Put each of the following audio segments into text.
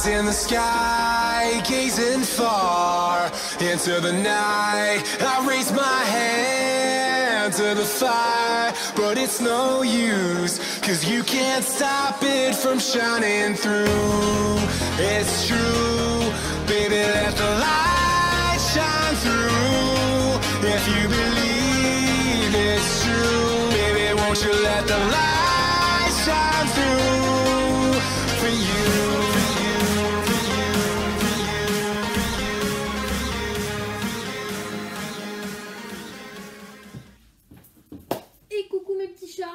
eyes in the sky, gazing far into the night. I raise my hand to the fire, but it's no use, 'cause you can't stop it from shining through. It's true, baby, let the light shine through. If you believe it's true, baby, won't you let the light shine through for you. Et coucou mes petits chats.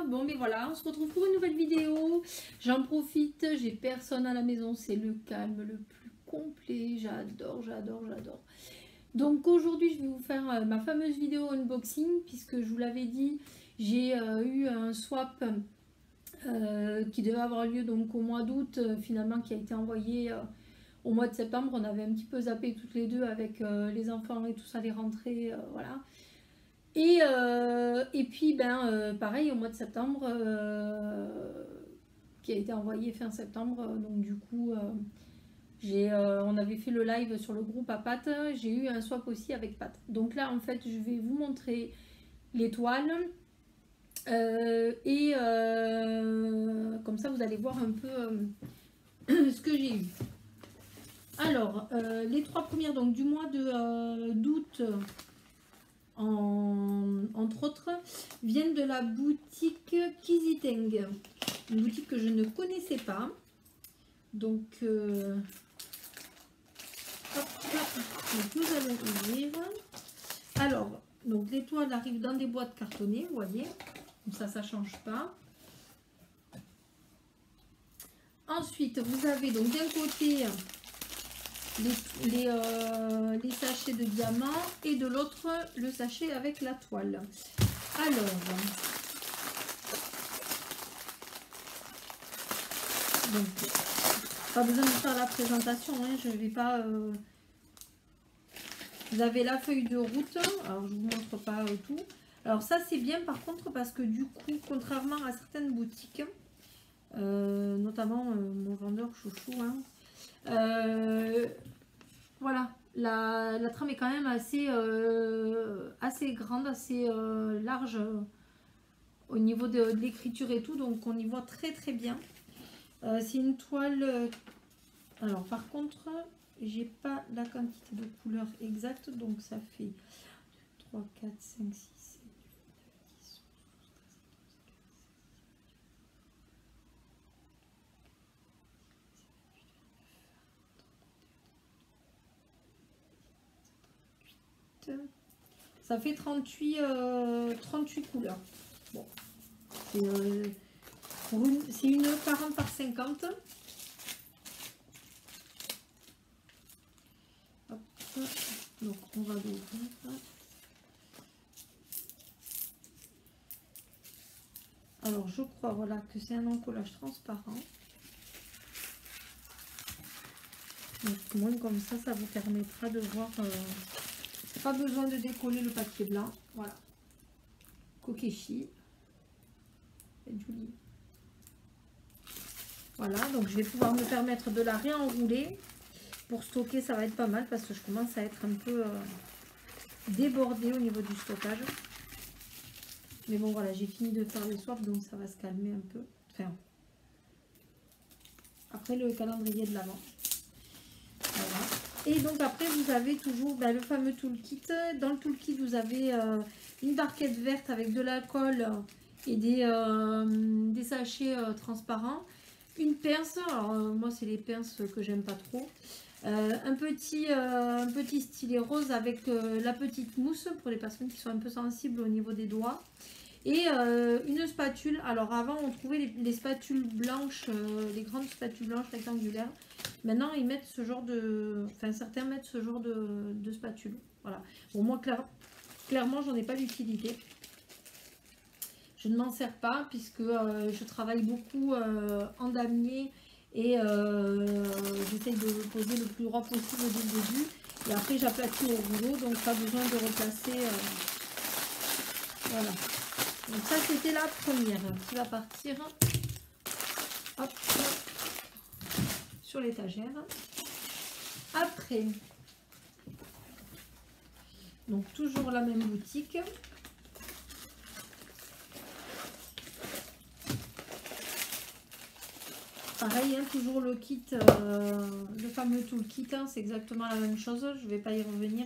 Bon mais voilà, on se retrouve pour une nouvelle vidéo. J'en profite, j'ai personne à la maison, c'est le calme le plus complet. J'adore. Donc aujourd'hui je vais vous faire ma fameuse vidéo unboxing, puisque je vous l'avais dit, j'ai eu un swap qui devait avoir lieu donc au mois d'août, finalement qui a été envoyé au mois de septembre. On avait un petit peu zappé toutes les deux avec les enfants et tout ça, les rentrées, voilà. Et puis pareil au mois de septembre, qui a été envoyé fin septembre, donc du coup on avait fait le live sur le groupe à Pat, j'ai eu un swap aussi avec Pat. Donc là en fait je vais vous montrer l'étoile comme ça vous allez voir un peu ce que j'ai eu. Alors les trois premières donc du mois d'août, entre autres, viennent de la boutique Kiziteng, une boutique que je ne connaissais pas. Donc, donc nous allons ouvrir. Alors, donc l'étoile arrive dans des boîtes cartonnées, vous voyez, comme ça change pas. Ensuite, vous avez donc d'un côté les sachets de diamants et de l'autre le sachet avec la toile. Alors donc pas besoin de faire la présentation, hein, je vais pas vous avez la feuille de route, alors je vous montre pas tout. Alors ça c'est bien par contre, parce que du coup contrairement à certaines boutiques, notamment mon vendeur chouchou, hein, voilà, la trame est quand même assez grande, assez large au niveau de l'écriture et tout, donc on y voit très bien. C'est une toile, alors par contre j'ai pas la quantité de couleurs exacte, donc ça fait 3, 4, 5, 6, 7, 8, 9, 10, 11, 12, 13, 14, 15, 16, 17, 18, 19, 20, 21, 22, 23, 24, 25, 26, 27, 28, 29, 30. Ça fait 38 couleurs. Bon, c'est une 40 par 50. Hop. Donc on va l'ouvrir. Alors je crois, voilà, que c'est un encollage transparent. Donc au moins comme ça vous permettra de voir. Pas besoin de décoller le papier blanc. Voilà. Kokeshi. C'est joli. Voilà, donc je vais pouvoir me permettre de la réenrouler. Pour stocker, ça va être pas mal, parce que je commence à être un peu débordée au niveau du stockage. Mais bon, voilà, j'ai fini de faire les swaps, donc ça va se calmer un peu. Enfin, après le calendrier de l'Avent. Voilà. Et donc après, vous avez toujours le fameux toolkit. Dans le toolkit, vous avez une barquette verte avec de l'alcool et des sachets transparents. Une pince, alors moi c'est les pinces que j'aime pas trop. Un petit stylet rose avec la petite mousse pour les personnes qui sont un peu sensibles au niveau des doigts. Et une spatule. Alors avant on trouvait les spatules blanches, les grandes spatules blanches rectangulaires. Maintenant ils mettent ce genre de... Enfin certains mettent ce genre de spatule. Voilà. Bon moi clairement j'en ai pas d'utilité. Je ne m'en sers pas puisque je travaille beaucoup en damier. Et j'essaye de poser le plus droit possible dès le début. Et après j'aplatis au rouleau, donc pas besoin de replacer. Voilà. Donc ça c'était la première qui va partir. Hop. sur l'étagère. Après, donc toujours la même boutique. Pareil, hein, toujours le kit, le fameux toolkit, hein, c'est exactement la même chose, je ne vais pas y revenir.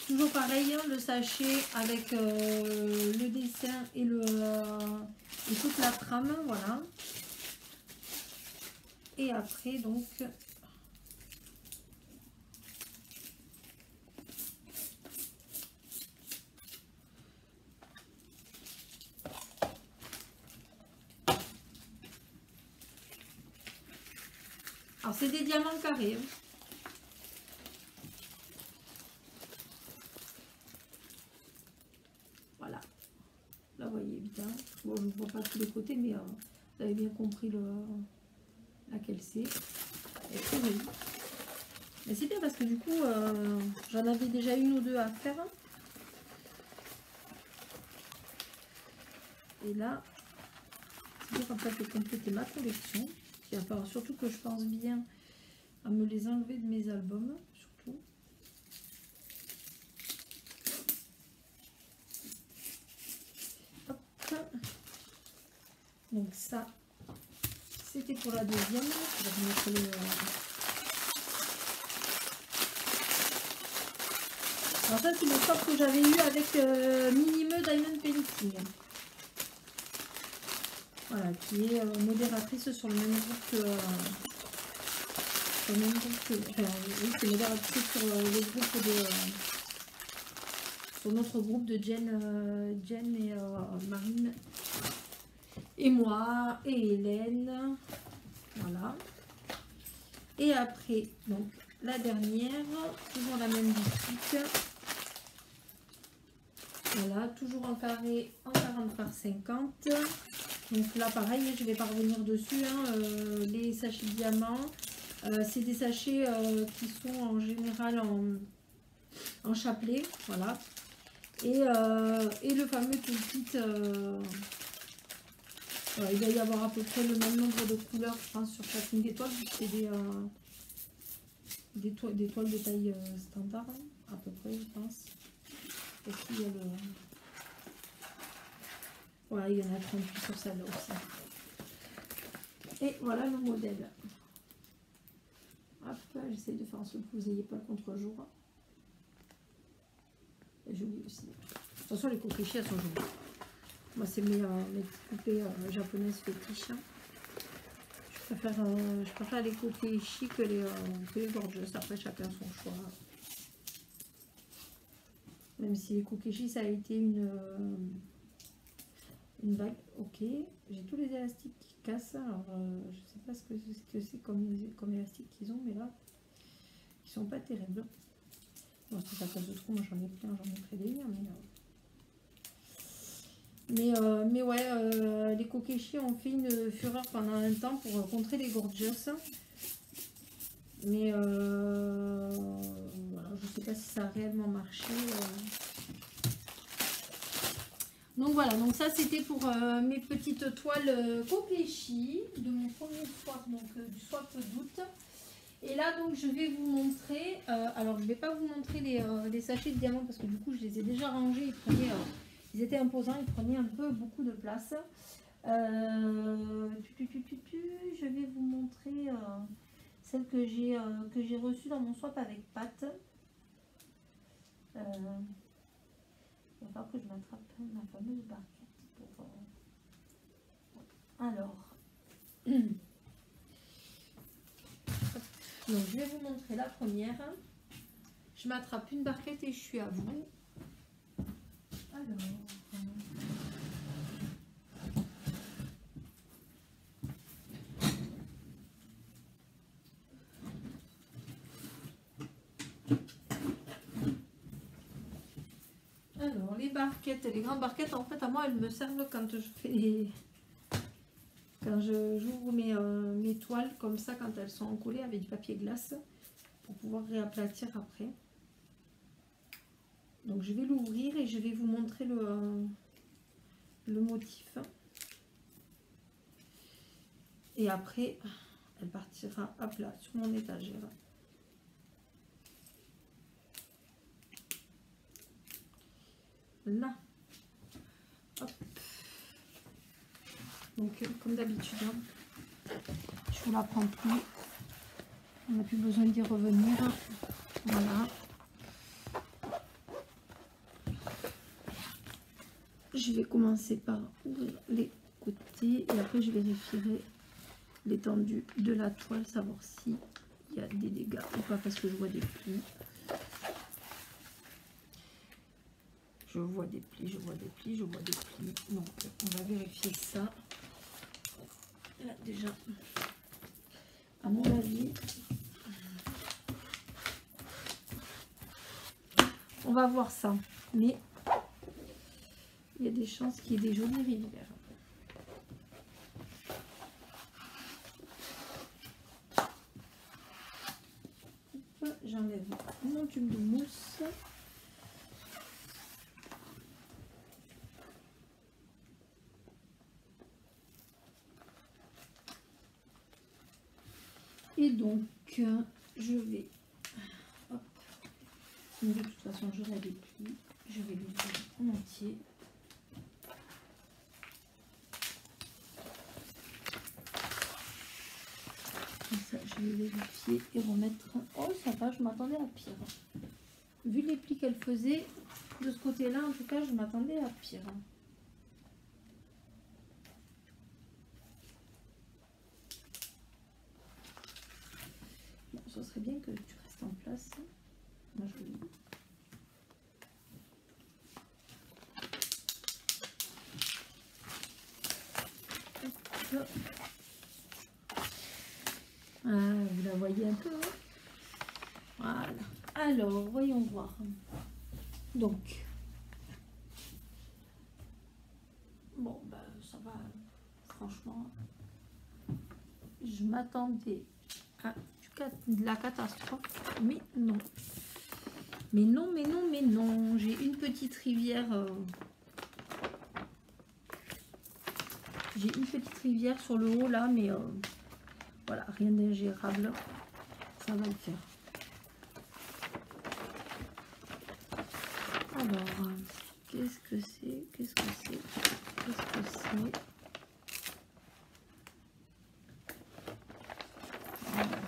Toujours pareil, hein, le sachet avec le dessin et, et toute la trame, voilà. Et après, donc, alors c'est des diamants carrés. Hein. Voilà. Là, vous voyez bien. Bon, je ne vois pas tous les côtés, mais vous avez bien compris laquelle c'est. Et très joli. Mais c'est bien parce que du coup, j'en avais déjà une ou deux à faire. Et là, c'est bien comme ça que compléter ma collection. Il va falloir surtout que je pense bien à me les enlever de mes albums, surtout. Hop. Donc ça, c'était pour la deuxième. Je vais vous mettre le... Alors ça, c'est le swap que j'avais eu avec Minime Diamond Painting. Voilà, qui est modératrice sur le même groupe que... enfin, oui, c'est modératrice sur le groupe de... sur notre groupe de Jen et Marine. Et moi, et Hélène. Voilà. Et après, donc, la dernière, toujours la même boutique. Voilà, toujours en carré, en 40 par 50. Donc là, pareil, je ne vais pas revenir dessus. Hein, les sachets de diamants, c'est des sachets qui sont en général en chapelet. Voilà. Et le fameux toolkit, il va y avoir à peu près le même nombre de couleurs, je pense, sur chacune des toiles. C'est des toiles de taille standard, hein, à peu près, je pense. Et puis il y a le... Voilà, il y en a 38 sur celle-là aussi. Et voilà le modèle. Hop, j'essaie de faire en sorte que vous n'ayez pas le contre-jour. Et joli aussi. De toute façon, les kokeshi, elles sont jolies. Moi, c'est mes petites poupées japonaises fétiches. Je préfère les kokeshi que les gorgeous. Après, chacun son choix. Même si les kokeshi, ça a été une vague. Ok, j'ai tous les élastiques qui cassent. Alors, je sais pas ce que c'est comme élastique qu'ils ont, mais là, ils sont pas terribles. Bon, si ça casse de trop, moi j'en ai plein, j'en ai pris des liens, mais ouais, les kokeshi ont fait une fureur pendant un temps pour contrer les gorgeous. Mais voilà, je sais pas si ça a réellement marché. Donc voilà, donc ça c'était pour mes petites toiles kokeshi de mon premier swap, donc du swap d'août. Et là donc je vais vous montrer, alors je ne vais pas vous montrer les sachets de diamants parce que du coup je les ai déjà rangés, ils étaient imposants, ils prenaient un peu beaucoup de place. Je vais vous montrer celle que j'ai reçue dans mon swap avec Pat. Il va falloir que je m'attrape ma fameuse barquette pour... Alors, donc je vais vous montrer la première. Je m'attrape une barquette et je suis à vous. Alors, les barquettes, les grandes barquettes, en fait, à moi, elles me servent quand je fais quand j'ouvre mes toiles comme ça, quand elles sont encollées avec du papier glace, pour pouvoir réaplatir après. Donc, je vais l'ouvrir et je vais vous montrer le motif. Et après, elle partira, hop là, sur mon étagère. Là. Hop. Donc, comme d'habitude, hein, je vous la prends plus. On n'a plus besoin d'y revenir. Voilà. Je vais commencer par ouvrir les côtés et après je vérifierai l'étendue de la toile, savoir s'il y a des dégâts ou pas, parce que je vois des plis. Je vois des plis, je vois des plis, je vois des plis. Donc on va vérifier ça. Là déjà, à mon avis, on va voir ça. Mais il y a des chances qu'il y ait des jolies rivières. J'enlève mon tube de mousse. Et donc, je vais... Hop, de toute façon, j'aurai des plis. Je vais l'ouvrir en entier. Comme ça, je vais vérifier et remettre... Oh, ça va, je m'attendais à pire. Vu les plis qu'elle faisait, de ce côté-là, en tout cas, je m'attendais à pire. Bon, ce serait bien que tu restes en place. Moi, je vous dis. Hop. Ah, vous la voyez un peu, hein? Voilà. Alors, voyons voir. Donc, bon, ben, ça va. Franchement, je m'attendais à de la catastrophe, mais non. Mais non, mais non, mais non. J'ai une petite rivière. J'ai une petite rivière sur le haut là, mais voilà, rien d'ingérable. Ça va le faire. Alors, qu'est-ce que c'est? Qu'est-ce que c'est? Qu'est-ce que c'est? Voilà.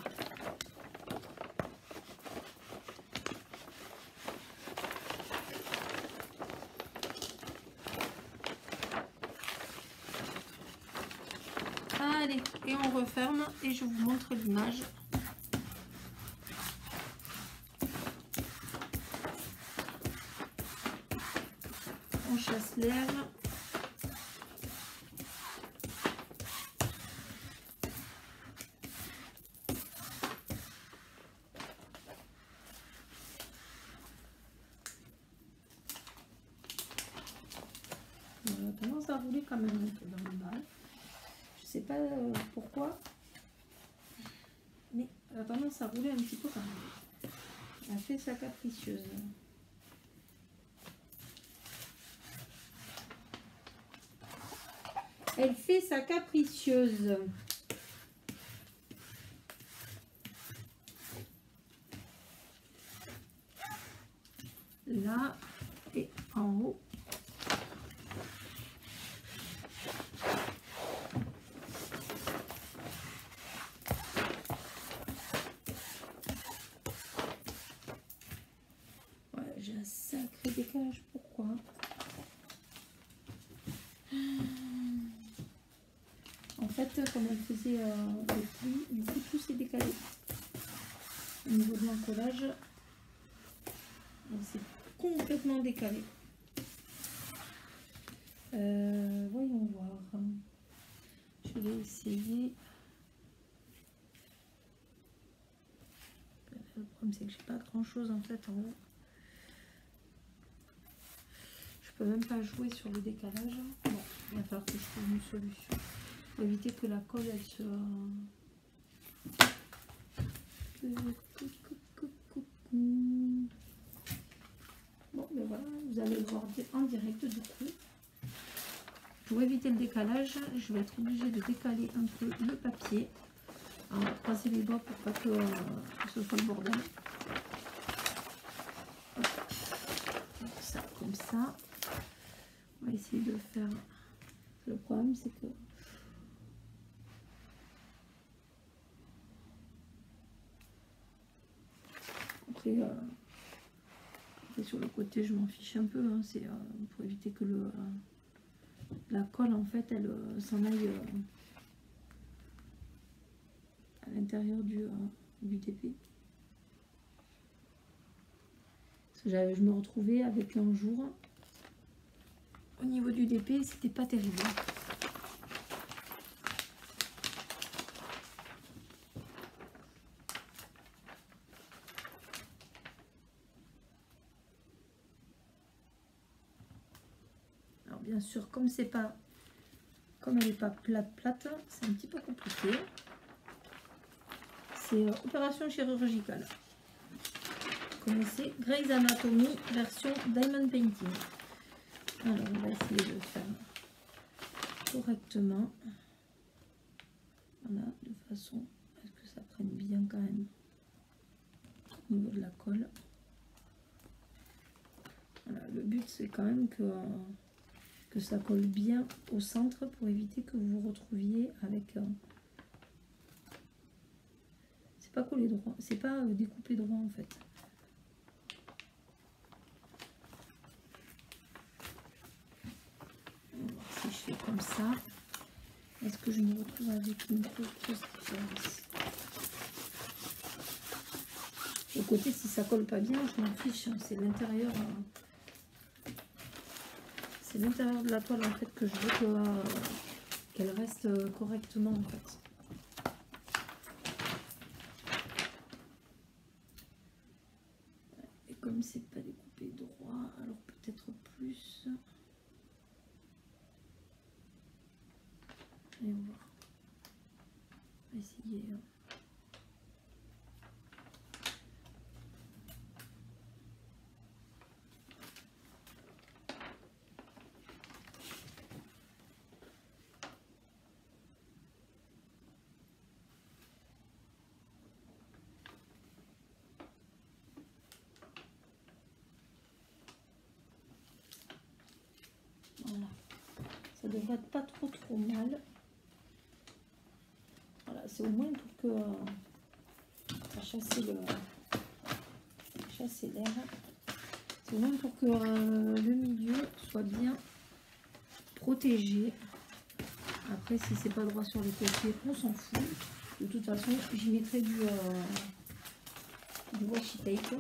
Allez, et on referme et je vous montre l'image. On chasse l'air. On a tendance à rouler quand même un peu dans le bas. Je sais pas pourquoi, mais elle a tendance à rouler un petit peu quand même. Elle fait sa capricieuse. Elle fait sa capricieuse. Là et en haut. Voilà, j'ai un sacré décalage. Pourquoi? En fait, comme elle faisait les plis, du coup tout s'est décalé. Au niveau de l'encollage, c'est complètement décalé. Voyons voir. Je vais essayer. Le problème c'est que j'ai pas grand chose en fait en haut. Je peux même pas jouer sur le décalage. Bon, il va falloir que je trouve une solution pour éviter que la colle elle se... Bon, ben voilà, vous allez le voir en direct du coup. Pour éviter le décalage, je vais être obligée de décaler un peu le papier. Alors, on va croiser les doigts pour pas que ce soit le bordel. Ça, comme ça. On va essayer de faire. Le problème, c'est que après, sur le côté, je m'en fiche un peu. Hein, c'est pour éviter que la colle, en fait, elle s'en aille à l'intérieur du DP. Parce que je me retrouvais avec un jour au niveau du DP, c'était pas terrible. Alors bien sûr, comme elle n'est pas plate, c'est un petit peu compliqué. C'est opération chirurgicale. Vous connaissez Grey's Anatomy version Diamond Painting. Alors on va essayer de faire correctement. Voilà, de façon à ce que ça prenne bien quand même au niveau de la colle. Voilà, le but c'est quand même que ça colle bien au centre pour éviter que vous vous retrouviez avec c'est pas collé droit, c'est pas découpé droit en fait. On va voir si je fais comme ça, est-ce que je me retrouve avec une grosse différence. Le côté, si ça colle pas bien, je m'en fiche, c'est l'intérieur. C'est l'intérieur de la toile en fait que je veux qu'elle reste correctement en fait. Et comme c'est pas découpé droit, alors peut-être plus. Allez, on va essayer. Voilà, ça devrait être pas trop mal. Voilà, c'est au moins pour que chasser l'air. C'est au moins pour que le milieu soit bien protégé. Après, si c'est pas droit sur les côtés, on s'en fout. De toute façon, j'y mettrai du washi tape.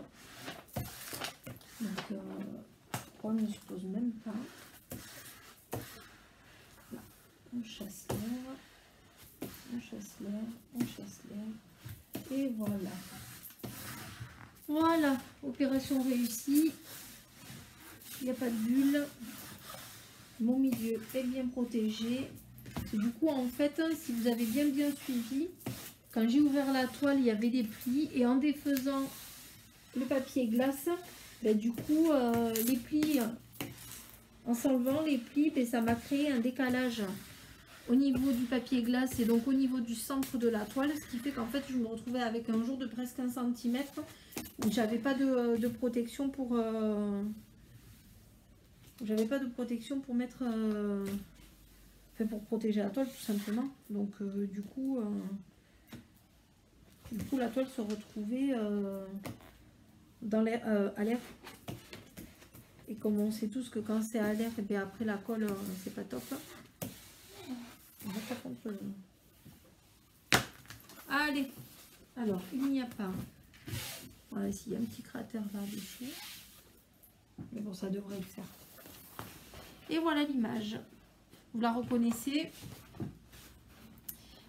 Donc, on ne suppose même pas. Là, on chasse l'air, on chasse l'air, on chasse l'air. Et voilà. Voilà, opération réussie. Il n'y a pas de bulle. Mon milieu est bien protégé. Et du coup, en fait, si vous avez bien suivi, quand j'ai ouvert la toile, il y avait des plis. Et en défaisant le papier glace, ben, du coup, les plis, en s'enlevant les plis, ben, ça m'a créé un décalage au niveau du papier glace et donc au niveau du centre de la toile. Ce qui fait qu'en fait, je me retrouvais avec un jour de presque 1 cm. Donc, j'avais pas de protection pour... J'avais pas de protection pour mettre... Enfin, pour protéger la toile, tout simplement. Donc, du coup, la toile se retrouvait dans l'air, à l'air. Et comme on sait tous que quand c'est à l'air, et bien après la colle, c'est pas top. Par contre, allez, alors, il n'y a pas... Voilà, ici, il y a un petit cratère là-dessus. Mais bon, ça devrait le faire. Et voilà l'image. Vous la reconnaissez.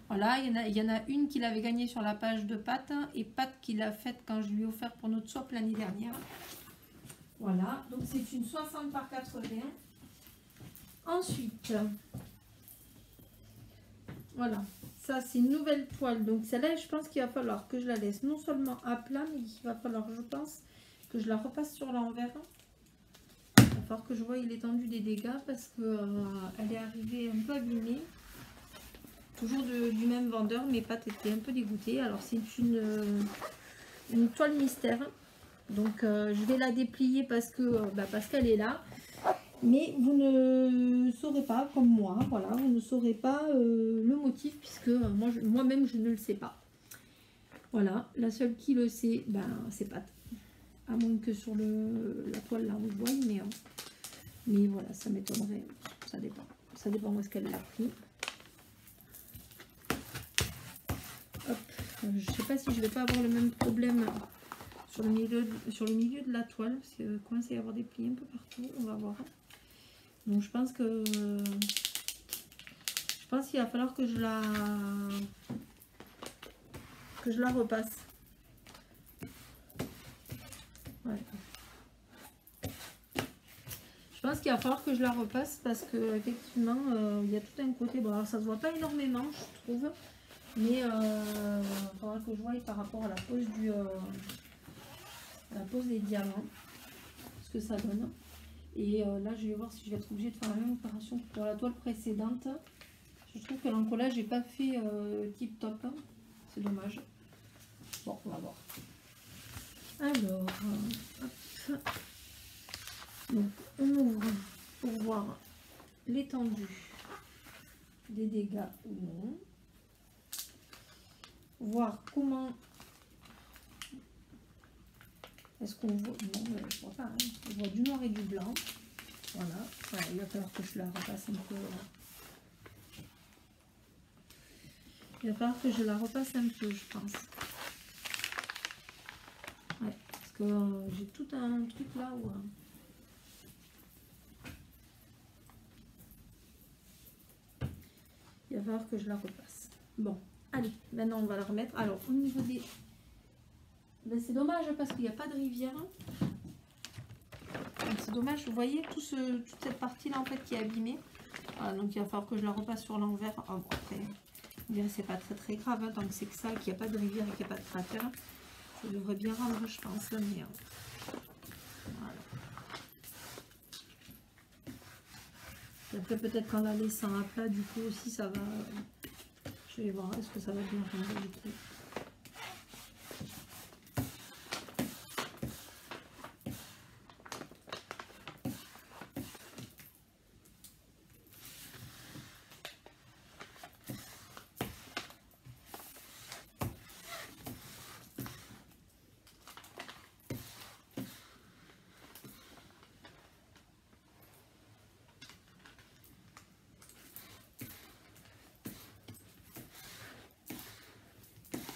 Voilà, il y en a une qu'il avait gagnée sur la page de Pat et Pat qui l'a faite quand je lui ai offert pour notre swap l'année dernière. Voilà, donc c'est une 60 par 80. Ensuite, voilà, ça c'est une nouvelle toile. Donc celle-là, je pense qu'il va falloir que je la laisse non seulement à plat, mais qu'il va falloir, je pense, que je la repasse sur l'envers. Il va falloir que je voie l'étendue des dégâts parce que elle est arrivée un peu abîmée. Toujours du même vendeur, mes pâtes étaient un peu dégoûtées. Alors c'est une toile mystère. Donc je vais la déplier parce qu'elle est là. Mais vous ne saurez pas, comme moi, voilà, vous ne saurez pas le motif puisque moi-même je ne le sais pas. Voilà, la seule qui le sait, c'est Pat. À moins que sur la toile là on le voit, mais voilà, ça m'étonnerait. Ça dépend. Ça dépend où est-ce qu'elle l'a pris. Hop, je sais pas si je vais pas avoir le même problème sur le milieu de la toile, parce qu'il commence à y avoir des plis un peu partout, on va voir. Donc je pense qu'il va falloir que je la repasse. Ouais. Je pense qu'il va falloir que je la repasse parce que effectivement il y a tout un côté. Bon, alors ça se voit pas énormément, je trouve, mais il faudra que je voie par rapport à la pose des diamants ce que ça donne. Et là je vais voir si je vais être obligée de faire la même opération que pour la toile précédente. Je trouve que l'encollage n'est pas fait tip top, hein. C'est dommage. Bon, on va voir. Alors, hop. Donc on ouvre pour voir l'étendue des dégâts ou non. Voir comment est-ce qu'on voit. Non, je vois pas. Hein. On voit du noir et du blanc. Voilà. Il va falloir que je la repasse un peu. Il va falloir que je la repasse un peu, je pense. Ouais, parce que j'ai tout un truc là où. Il va falloir que je la repasse. Bon, allez, maintenant on va la remettre. Alors, au niveau des... c'est dommage parce qu'il n'y a pas de rivière. C'est dommage, vous voyez, toute cette partie-là en fait qui est abîmée. Voilà, donc il va falloir que je la repasse sur l'envers. Oh, bon, après, c'est pas très grave, hein, tant que c'est que ça, qu'il n'y a pas de rivière et qu'il n'y a pas de cratère. Ça devrait bien rendre, je pense. Mais, voilà. Et après, peut-être qu'en la laissant à plat, du coup aussi, ça va... Je vais voir, est-ce que ça va bien rendre du coup.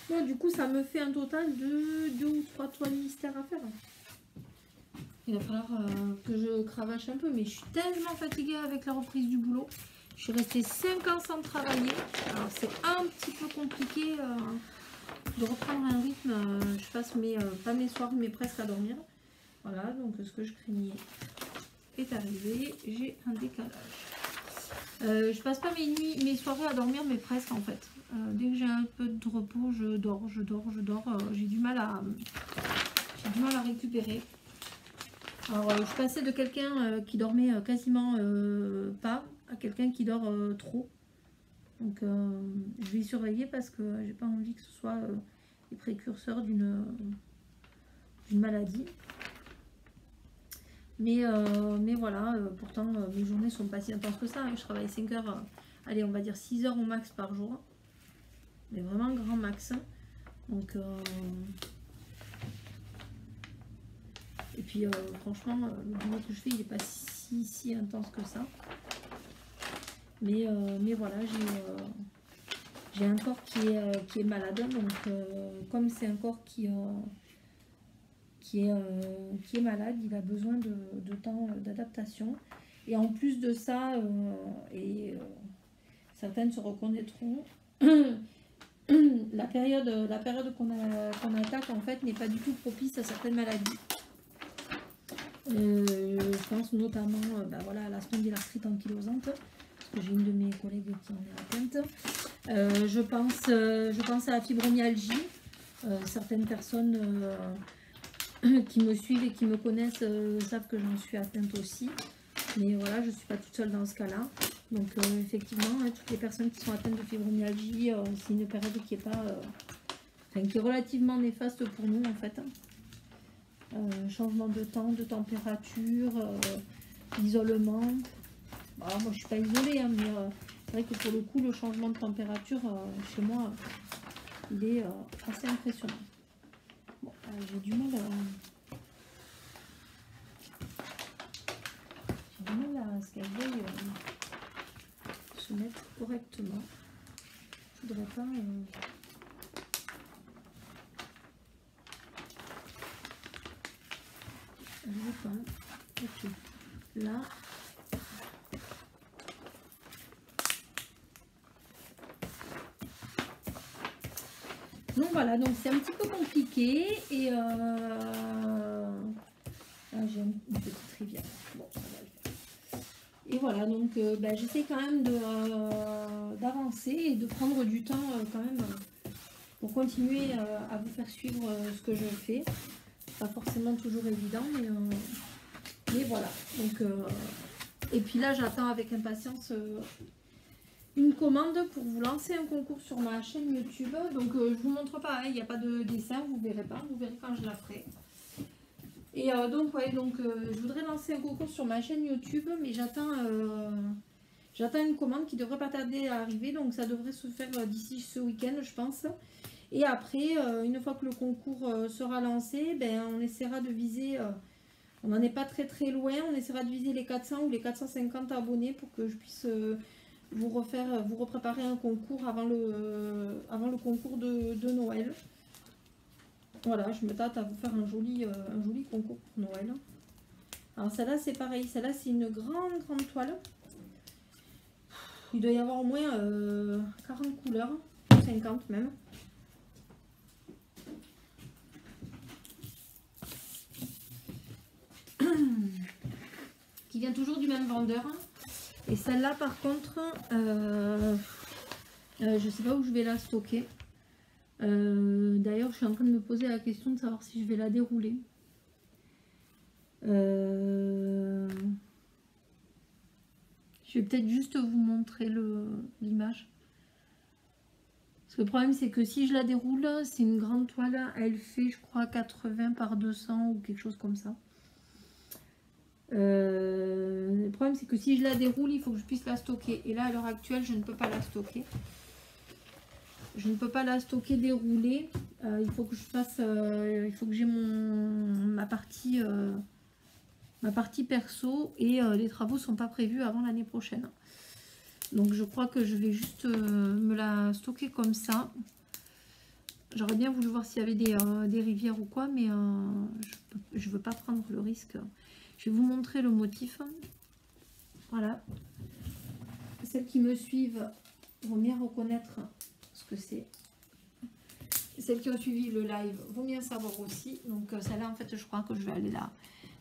Bon, du coup, ça me fait un total de 2 ou 3 toiles mystères à faire. Il va falloir que je cravache un peu, mais je suis tellement fatiguée avec la reprise du boulot. Je suis restée 5 ans sans travailler. Alors, c'est un petit peu compliqué de reprendre un rythme. Je passe pas mes soirs, mais presque à dormir. Voilà, donc ce que je craignais est arrivé. J'ai un décalage. Je passe pas mes soirées à dormir, mais presque en fait. Dès que j'ai un peu de repos, je dors. J'ai du mal à récupérer. Alors, je passais de quelqu'un qui dormait quasiment pas à quelqu'un qui dort trop. Donc, je vais y surveiller parce que j'ai pas envie que ce soit les précurseurs d'une maladie. Mais voilà, pourtant, mes journées sont pas si intenses que ça. Hein. Je travaille 5 heures, allez, on va dire 6 heures au max par jour. Mais vraiment grand max. Donc, et puis, franchement, le boulot que je fais, il n'est pas si intense que ça. Mais voilà, j'ai un corps qui est malade. Donc, comme c'est un corps qui est malade, il a besoin de temps d'adaptation. Et en plus de ça, certaines se reconnaîtront, la période qu'on attaque en fait n'est pas du tout propice à certaines maladies. Je pense notamment voilà, à la spondylorthrite ankylosante, parce que j'ai une de mes collègues qui en est atteinte. Je pense à la fibromyalgie. Certaines personnes qui me suivent et qui me connaissent savent que j'en suis atteinte aussi. Mais voilà, je ne suis pas toute seule dans ce cas-là. Donc effectivement, hein, toutes les personnes qui sont atteintes de fibromyalgie, c'est une période qui est pas, qui est relativement néfaste pour nous en fait. Changement de temps, de température, isolement. Alors, moi je suis pas isolée, hein, mais c'est vrai que pour le coup le changement de température chez moi il est assez impressionnant. Bon, j'ai du mal à ce qu'elle veuille se mettre correctement. Je voudrais pas. Je veux pas. Ok. Là. Donc voilà, donc c'est un petit peu compliqué et j'ai une petite rivière. Bon, ça va le faire. Et voilà, donc j'essaie quand même d'avancer et de prendre du temps quand même pour continuer à vous faire suivre ce que je fais. Pas forcément toujours évident, mais voilà. Donc, et puis là, j'attends avec impatience une commande pour vous lancer un concours sur ma chaîne YouTube. Donc je vous montre pas, il n'y a pas de dessin, vous verrez pas, vous verrez quand je la ferai. Et donc ouais, je voudrais lancer un concours sur ma chaîne YouTube, mais j'attends une commande qui devrait pas tarder à arriver, donc ça devrait se faire d'ici ce week-end je pense. Et après, une fois que le concours sera lancé, on essaiera de viser, on n'en est pas très loin, on essaiera de viser les 400 ou les 450 abonnés pour que je puisse vous repréparer un concours avant le concours de Noël. Voilà, je me tâte à vous faire un joli concours pour Noël. Alors celle-là c'est pareil, celle-là c'est une grande toile. Il doit y avoir au moins 40 couleurs, 50 même. Qui vient toujours du même vendeur. Et celle-là par contre, je sais pas où je vais la stocker. D'ailleurs, je suis en train de me poser la question de savoir si je vais la dérouler. Je vais peut-être juste vous montrer l'image. Parce que le problème, c'est que si je la déroule, c'est une grande toile. Elle fait, je crois, 80 par 200 ou quelque chose comme ça. Le problème, c'est que si je la déroule, il faut que je puisse la stocker. Et là, à l'heure actuelle, je ne peux pas la stocker. Je ne peux pas la stocker déroulée. Il faut que je fasse, il faut que j'ai ma partie perso et les travaux sont pas prévus avant l'année prochaine. Donc je crois que je vais juste me la stocker comme ça. J'aurais bien voulu voir s'il y avait des rivières ou quoi, mais je veux pas prendre le risque. Je vais vous montrer le motif. Voilà. Celles qui me suivent vont bien reconnaître ce que c'est. Celles qui ont suivi le live vont bien savoir aussi. Donc celle-là, en fait, je crois que je vais aller là.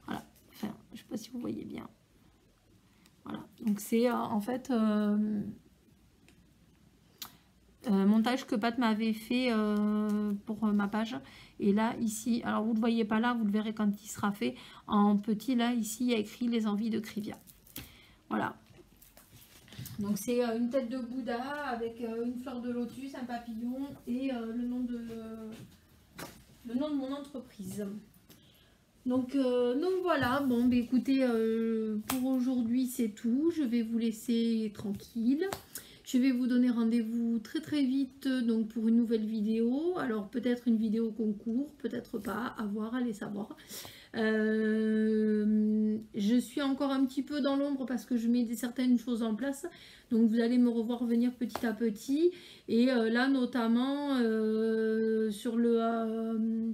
Voilà. Enfin, je sais pas si vous voyez bien. Voilà. Donc c'est en fait montage que Pat m'avait fait pour ma page. Et là, ici, alors vous ne le voyez pas là, vous le verrez quand il sera fait. En petit, là, ici, il y a écrit les envies de Krivia. Voilà. Donc c'est une tête de Bouddha avec une fleur de lotus, un papillon et le nom de mon entreprise. Donc voilà, bon bah écoutez, pour aujourd'hui c'est tout. Je vais vous laisser tranquille. Je vais vous donner rendez-vous très vite donc pour une nouvelle vidéo. Alors peut-être une vidéo concours, peut-être pas, à voir, allez savoir. Je suis encore un petit peu dans l'ombre parce que je mets certaines choses en place. Donc vous allez me revoir venir petit à petit. Et là notamment sur le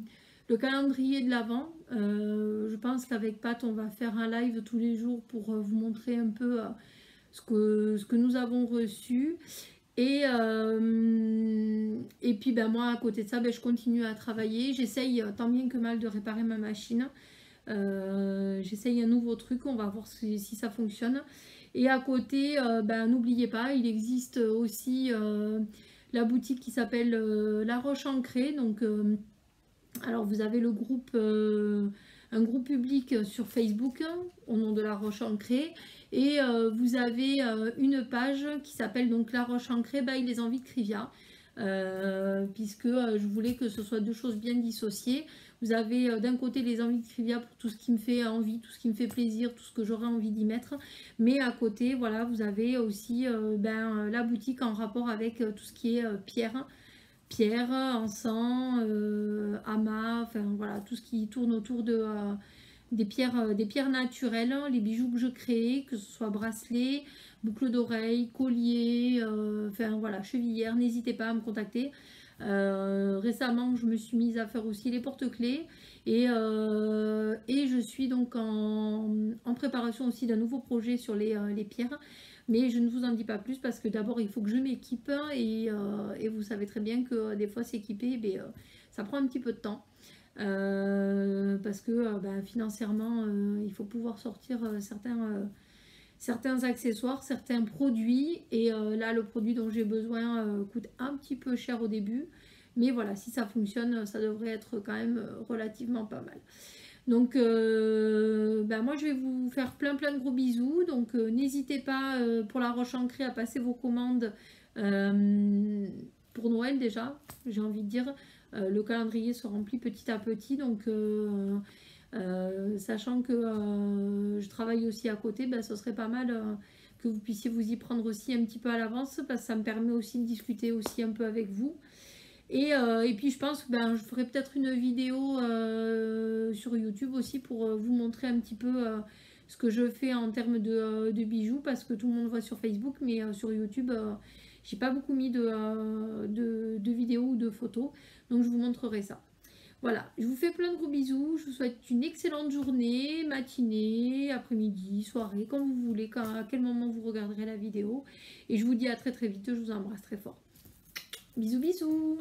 calendrier de l'Avent. Je pense qu'avec Pat on va faire un live tous les jours pour vous montrer un peu ce que nous avons reçu. Et puis moi à côté de ça je continue à travailler. J'essaye tant bien que mal de réparer ma machine. J'essaye un nouveau truc, on va voir si ça fonctionne. Et à côté n'oubliez pas, il existe aussi la boutique qui s'appelle La Roche Ancrée. Donc Alors vous avez le groupe, un groupe public sur Facebook au nom de La Roche Ancrée, et vous avez une page qui s'appelle donc La Roche Ancrée by Les Envies de Krivia, puisque je voulais que ce soit deux choses bien dissociées. Vous avez d'un côté les envies de Krivia pour tout ce qui me fait envie, tout ce qui me fait plaisir, tout ce que j'aurais envie d'y mettre, mais à côté, voilà, vous avez aussi la boutique en rapport avec tout ce qui est pierre, encens, amas, enfin voilà, tout ce qui tourne autour de, des pierres naturelles, les bijoux que je crée, que ce soit bracelets, boucles d'oreilles, colliers, enfin voilà, chevillères, n'hésitez pas à me contacter. Récemment, je me suis mise à faire aussi les porte-clés, et je suis donc en préparation aussi d'un nouveau projet sur les pierres. Mais je ne vous en dis pas plus parce que d'abord il faut que je m'équipe, et vous savez très bien que des fois s'équiper, ça prend un petit peu de temps. Parce que financièrement il faut pouvoir sortir certains accessoires, certains produits, et là le produit dont j'ai besoin coûte un petit peu cher au début. Mais voilà, si ça fonctionne, ça devrait être quand même relativement pas mal. Donc moi je vais vous faire plein de gros bisous. Donc n'hésitez pas pour La Roche Ancrée à passer vos commandes pour Noël déjà, j'ai envie de dire. Le calendrier se remplit petit à petit, donc sachant que je travaille aussi à côté, ce serait pas mal que vous puissiez vous y prendre aussi un petit peu à l'avance, parce que ça me permet aussi de discuter aussi un peu avec vous. Et puis je pense que je ferai peut-être une vidéo sur YouTube aussi pour vous montrer un petit peu ce que je fais en termes de bijoux, parce que tout le monde voit sur Facebook, mais sur YouTube j'ai pas beaucoup mis de vidéos ou de photos, donc je vous montrerai ça. Voilà, je vous fais plein de gros bisous, je vous souhaite une excellente journée, matinée, après-midi, soirée, quand vous voulez, à quel moment vous regarderez la vidéo, et je vous dis à très vite, je vous embrasse très fort. Bisous bisous.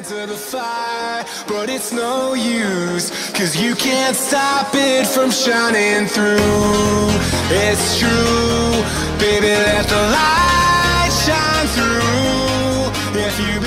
To the fire, but it's no use, 'cause you can't stop it from shining through. It's true, baby, let the light shine through. If you